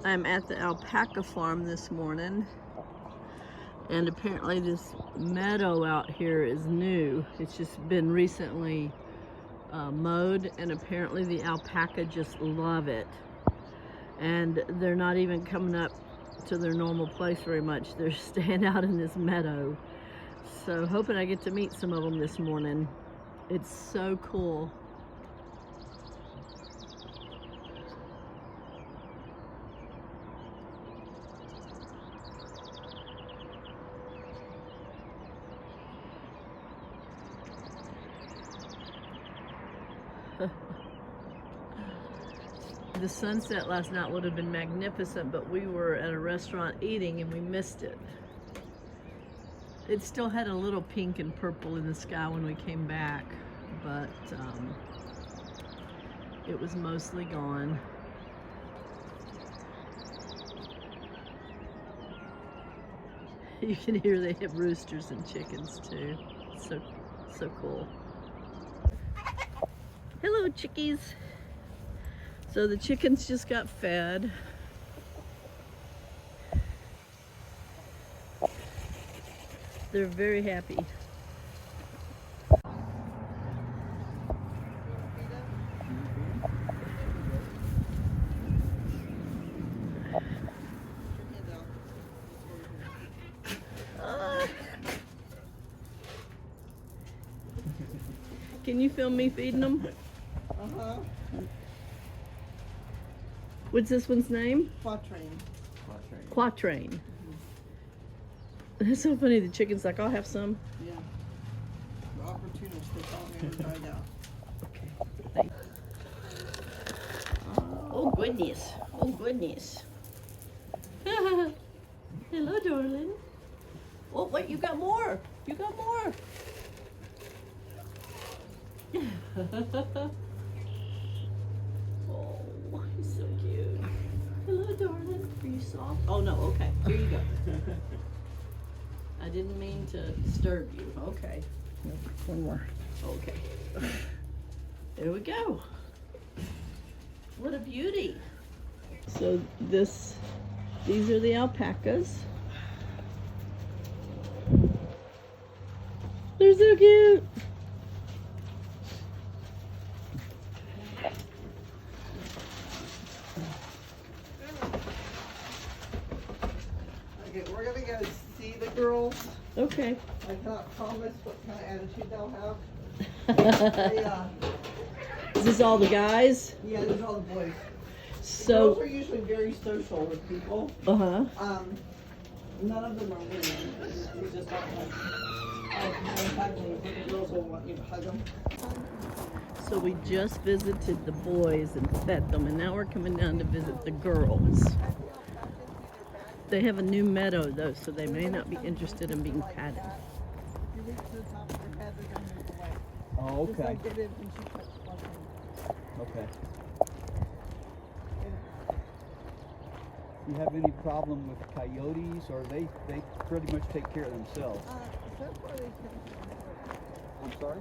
I'm at the alpaca farm this morning, and apparently this meadow out here is new. It's just been recently mowed, and apparently the alpaca just love it. And they're not even coming up to their normal place very much. They're staying out in this meadow. So hoping I get to meet some of them this morning. It's so cool. The sunset last night would have been magnificent, but we were at a restaurant eating and we missed it. It still had a little pink and purple in the sky when we came back, but it was mostly gone. You can hear they have roosters and chickens too. So cool. Hello, chickies. So the chickens just got fed. They're very happy. Can you film me feeding them? Uh-huh. What's this one's name? Quatrain. Quatrain. That's so funny. The chicken's like, I'll have some. Yeah. The opportunist, they call me and dried out. Okay. Thanks. Oh goodness. Oh goodness. Hello, darling. Oh wait, you got more. You got more. Oh, he's so cute. Hello, darling. Are you soft? Oh no. Okay. Here you go. I didn't mean to disturb you. Okay. One more. Okay. There we go. What a beauty. So these are the alpacas. They're so cute. Okay, we're gonna go see the girls. Okay. I cannot promise what kind of attitude they'll have. They, Is this all the guys? yeah, those are all the boys. So. Girls are usually very social with people. Uh-huh. None of them are mean. We just don't like. The girls will want you to hug them. So we just visited the boys and fed them, and now we're coming down to visit the girls. They have a new meadow though, so they may not be interested in being patted. Oh, okay. Okay. You have any problem with coyotes, or they pretty much take care of themselves? I'm sorry?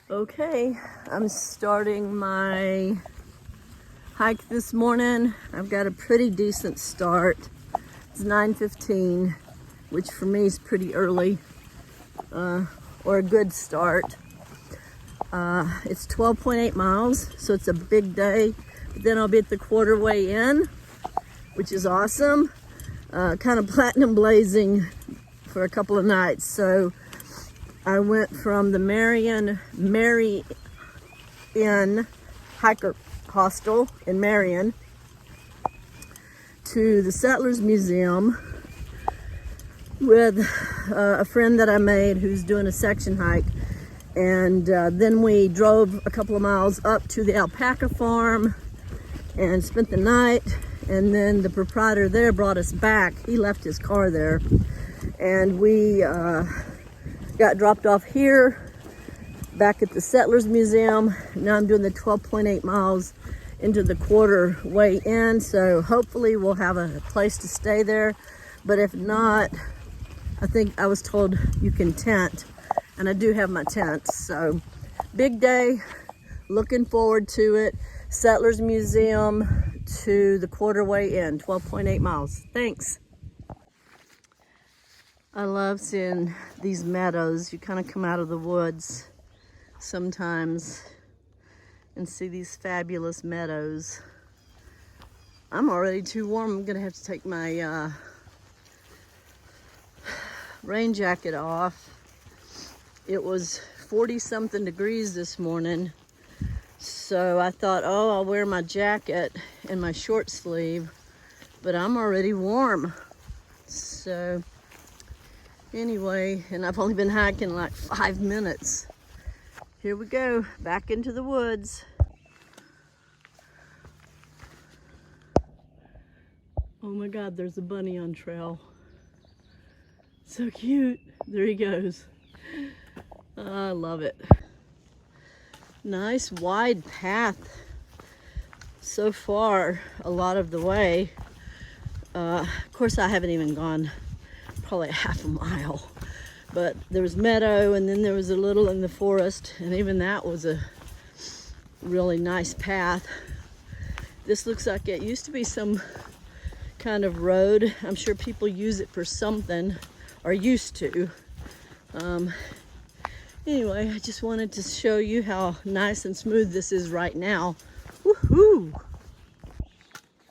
Okay, I'm starting my hike this morning. I've got a pretty decent start. It's 9:15, which for me is pretty early, or a good start. It's 12.8 miles, so it's a big day. But then I'll be at the quarterway in, which is awesome. Kind of platinum blazing for a couple of nights. So I went from the Marion Hiker Hostel in Marion to the Settlers Museum with a friend that I made who's doing a section hike. And then we drove a couple of miles up to the alpaca farm and spent the night. And then the proprietor there brought us back. He left his car there. And we got dropped off here, back at the Settlers Museum. Now I'm doing the 12.8 miles into the quarter way in, so hopefully we'll have a place to stay there. But if not, I think I was told you can tent, and I do have my tent. So big day, looking forward to it. Settlers Museum to the quarterway in, 12.8 miles. Thanks. I love seeing these meadows. You kind of come out of the woods sometimes and see these fabulous meadows. I'm already too warm. I'm gonna have to take my rain jacket off. It was 40 something degrees this morning, so I thought, oh, I'll wear my jacket and my short sleeve, but I'm already warm. So anyway, and I've only been hiking like 5 minutes. Here we go, back into the woods. Oh my God, there's a bunny on trail. So cute. There he goes. I love it. Nice wide path so far, a lot of the way. Of course, I haven't even gone probably a half a mile, but there was meadow and then there was a little in the forest, and even that was a really nice path. This looks like it used to be some kind of road. I'm sure people use it for something, or used to. Anyway, I just wanted to show you how nice and smooth this is right now. Woohoo!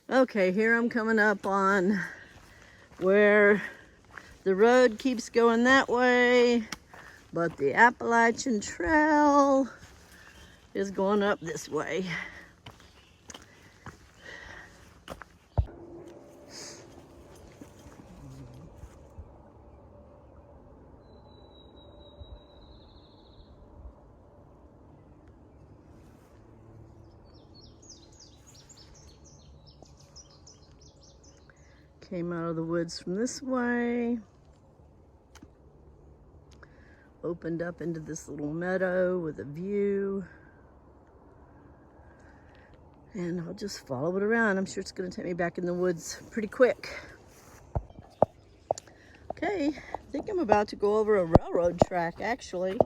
Okay, here I'm coming up on where the road keeps going that way, but the Appalachian Trail is going up this way. Came out of the woods from this way, opened up into this little meadow with a view, and I'll just follow it around. I'm sure it's going to take me back in the woods pretty quick. Okay, I think I'm about to go over a railroad track, actually.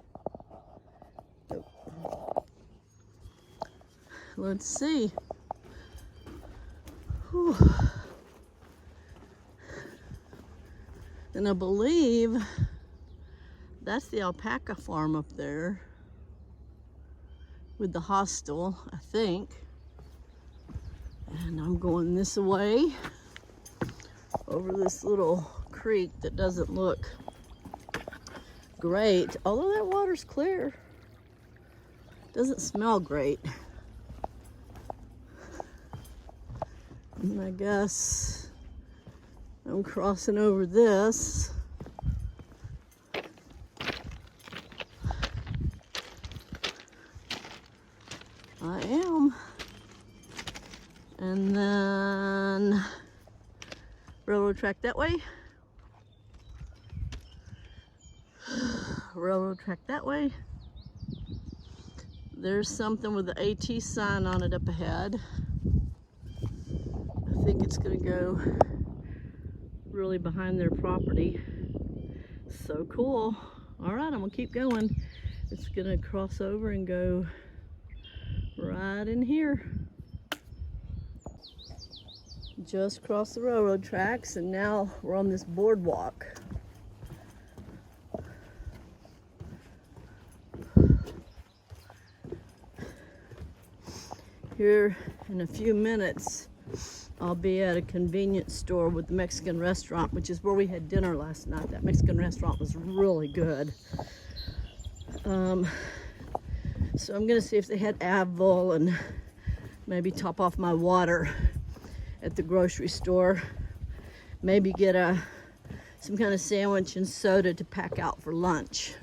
Let's see. Whew. And I believe that's the alpaca farm up there with the hostel, I think. And I'm going this way over this little creek that doesn't look great, although that water's clear. Doesn't smell great. And I guess I'm crossing over this. I am. And then railroad track that way. Railroad track that way. There's something with the AT sign on it up ahead. I think it's gonna go really behind their property. So cool. All right, I'm gonna keep going. It's gonna cross over and go right in here. Just crossed the railroad tracks and now we're on this boardwalk. Here in a few minutes, I'll be at a convenience store with the Mexican restaurant, which is where we had dinner last night. That Mexican restaurant was really good. So I'm gonna see if they had Advil and maybe top off my water at the grocery store. Maybe get some kind of sandwich and soda to pack out for lunch,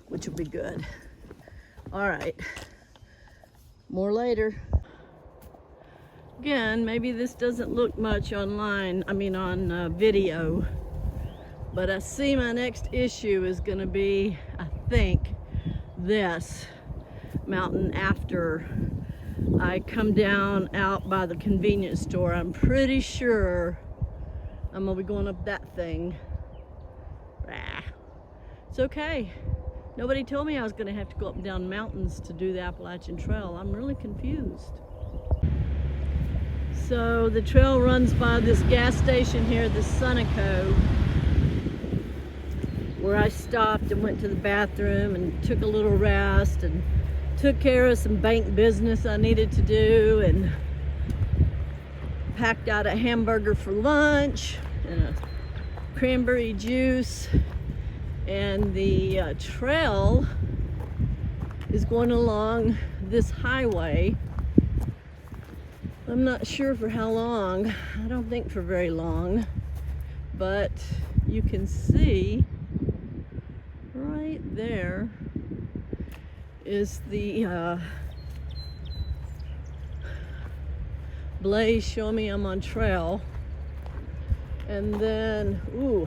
which will be good. All right, more later. Again, maybe this doesn't look much online, on video, but I see my next issue is going to be, I think, this mountain after I come down out by the convenience store. I'm pretty sure I'm going to be going up that thing. It's okay. Nobody told me I was going to have to go up and down mountains to do the Appalachian Trail. I'm really confused. So the trail runs by this gas station here, the Sunoco, where I stopped and went to the bathroom and took a little rest and took care of some bank business I needed to do, and packed out a hamburger for lunch and a cranberry juice. And the trail is going along this highway. I'm not sure for how long. I don't think for very long, but you can see right there is the blaze showing me I'm on trail. And then, ooh,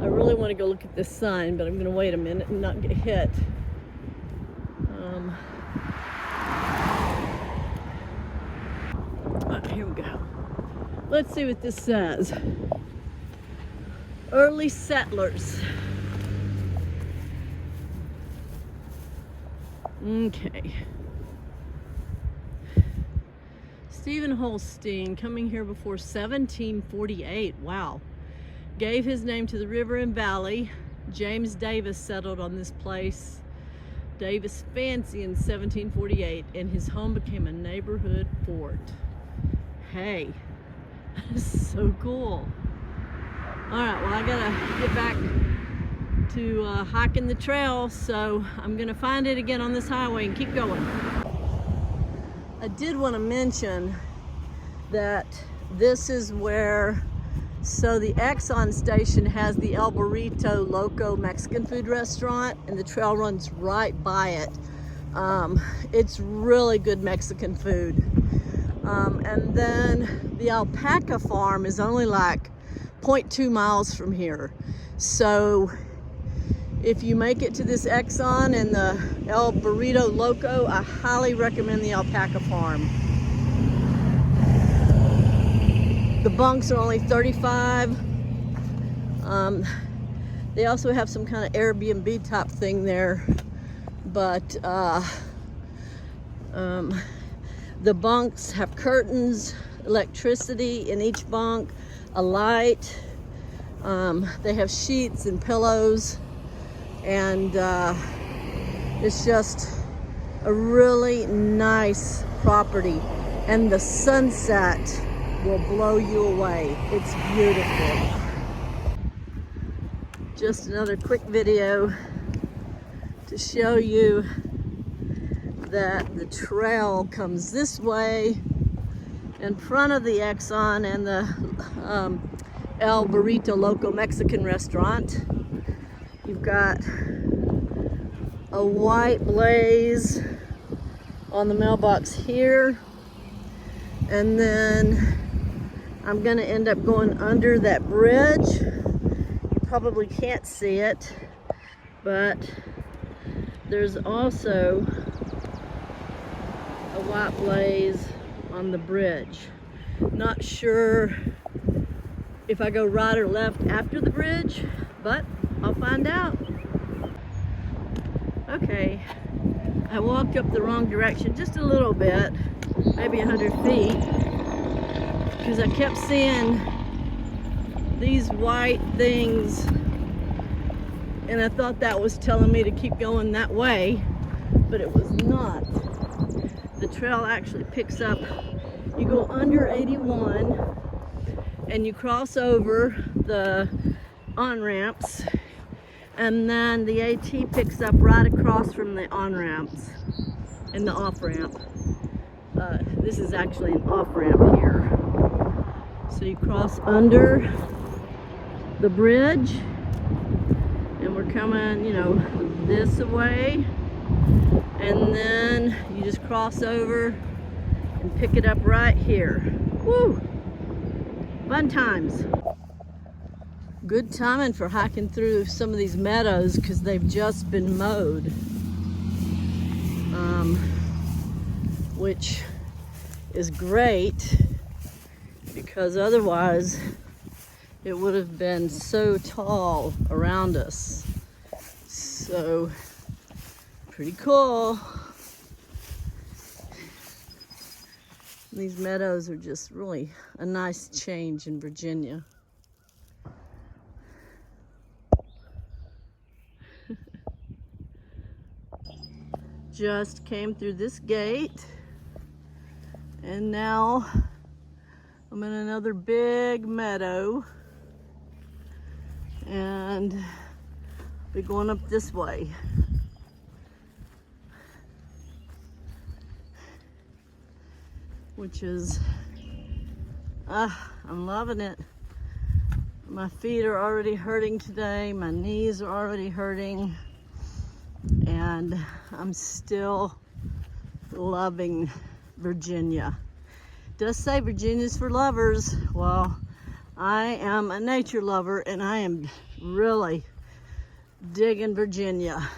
I really want to go look at this sign, but I'm going to wait a minute and not get hit. Here we go. Let's see what this says. Early settlers. Okay. Stephen Holstein, coming here before 1748. Wow. Gave his name to the river and valley. James Davis settled on this place. Davis Fancy in 1748, and his home became a neighborhood fort. Hey, that is so cool. All right, well, I gotta get back to hiking the trail, so I'm gonna find it again on this highway and keep going. I did want to mention that this is where, so the Exxon station has the El Burrito Loco Mexican food restaurant, and the trail runs right by it. It's really good Mexican food. And then the alpaca farm is only like 0.2 miles from here. So if you make it to this Exxon and the El Burrito Loco, I highly recommend the alpaca farm. The bunks are only 35. They also have some kind of Airbnb type thing there, but the bunks have curtains, electricity in each bunk, a light. They have sheets and pillows, and it's just a really nice property. And the sunset will blow you away. It's beautiful. Just another quick video to show you that the trail comes this way in front of the Exxon and the El Burrito Loco Mexican restaurant. You've got a white blaze on the mailbox here, and then I'm gonna end up going under that bridge. You probably can't see it, but there's also a white blaze on the bridge. Not sure if I go right or left after the bridge, but I'll find out. Okay, I walked up the wrong direction just a little bit, maybe 100 feet, because I kept seeing these white things, and I thought that was telling me to keep going that way, but it was not. The trail actually picks up, you go under 81 and you cross over the on-ramps, and then the AT picks up right across from the on-ramps and the off-ramp. This is actually an off-ramp here. So you cross under the bridge, and we're coming, you know, this way, and then you just cross over and pick it up right here. Woo! Fun times. Good timing for hiking through some of these meadows because they've just been mowed, which is great because otherwise it would have been so tall around us. So pretty cool. These meadows are just really a nice change in Virginia. Just came through this gate, and now I'm in another big meadow, and we're going up this way. Which is, I'm loving it. My feet are already hurting today. My knees are already hurting. And I'm still loving Virginia. It does say Virginia's for lovers. Well, I am a nature lover and I am really digging Virginia.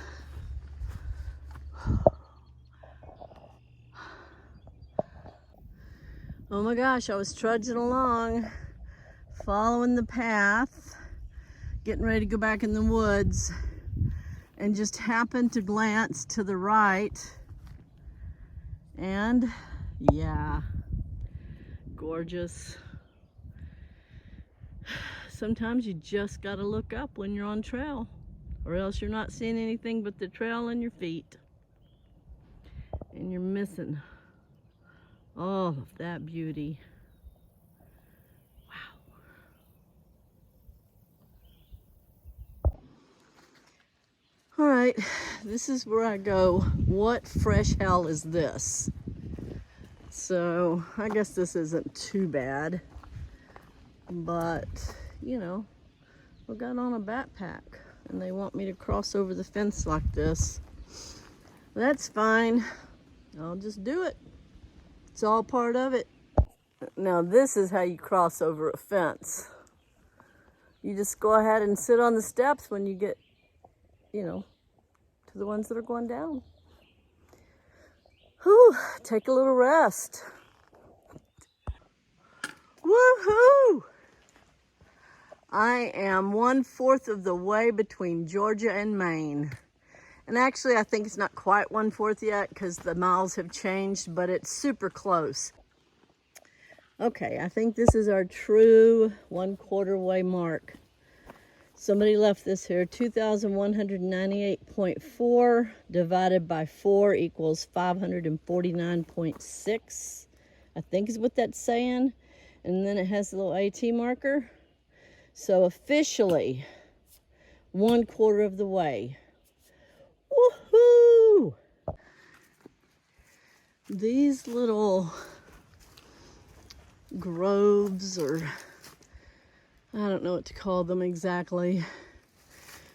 Oh my gosh, I was trudging along, following the path, getting ready to go back in the woods, and just happened to glance to the right, and yeah, gorgeous. Sometimes you just gotta look up when you're on trail, or else you're not seeing anything but the trail and your feet, and you're missing all of that beauty. Wow. All right, this is where I go. What fresh hell is this? So I guess this isn't too bad, but you know, I got on a backpack and they want me to cross over the fence like this. That's fine. I'll just do it. It's all part of it. Now this is how you cross over a fence. You just go ahead and sit on the steps when you get, you know, to the ones that are going down. Whew, take a little rest. Woohoo! I am 1/4 of the way between Georgia and Maine. And actually, I think it's not quite 1/4 yet because the miles have changed, but it's super close. Okay, I think this is our true 1/4 way mark. Somebody left this here, 2,198.4 divided by 4 equals 549.6. I think is what that's saying. And then it has a little AT marker. So officially, 1/4 of the way. Woohoo! These little groves, or I don't know what to call them exactly,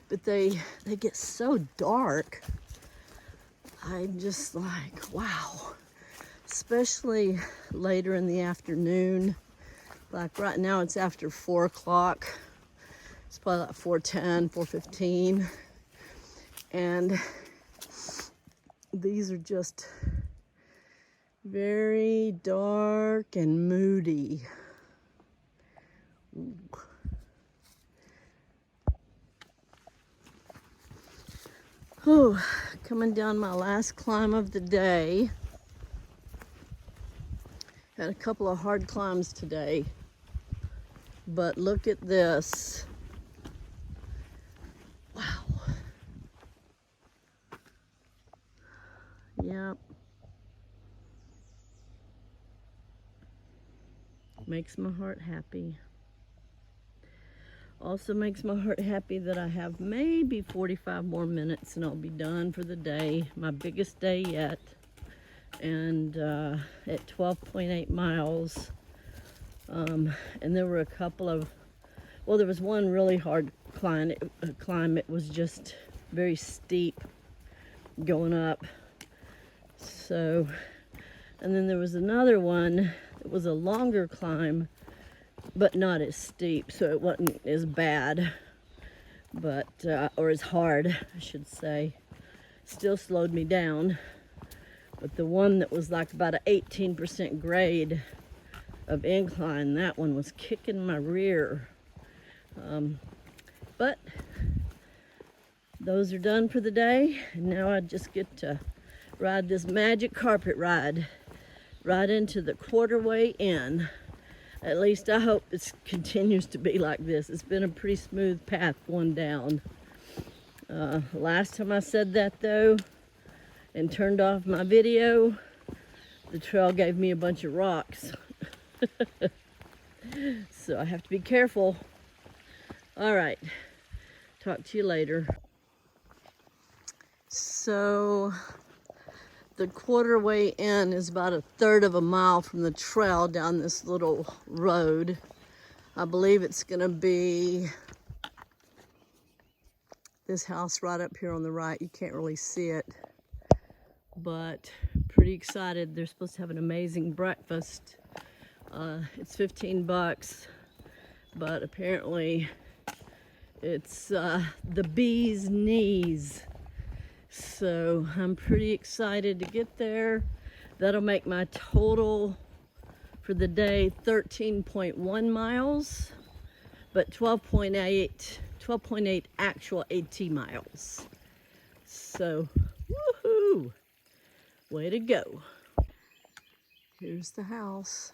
but they get so dark. I'm just like, wow. Especially later in the afternoon. Like right now it's after 4 o'clock. It's probably like 4:10, 4:15. And these are just very dark and moody. Ooh. Oh, coming down my last climb of the day. Had a couple of hard climbs today, but look at this. Wow. Yep. Makes my heart happy. Also makes my heart happy that I have maybe 45 more minutes and I'll be done for the day. My biggest day yet. And at 12.8 miles. And there were a couple of, well, there was one really hard climb. It was just very steep going up. So, and then there was another one that was a longer climb, but not as steep, so it wasn't as bad, but or as hard, I should say. Still slowed me down. But the one that was like about an 18% grade of incline, that one was kicking my rear. But those are done for the day, and now I just get to ride this magic carpet ride right into the quarterway in. At least I hope it continues to be like this. It's been a pretty smooth path going down. Last time I said that though, and turned off my video, the trail gave me a bunch of rocks. So I have to be careful. All right, talk to you later. So the quarterway in is about 1/3 of a mile from the trail down this little road. I believe it's gonna be this house right up here on the right. You can't really see it, but pretty excited. They're supposed to have an amazing breakfast. It's $15, but apparently it's the bee's knees. So I'm pretty excited to get there. That'll make my total for the day 13.1 miles, but 12.8 actual AT miles. So, woohoo! Way to go. Here's the house.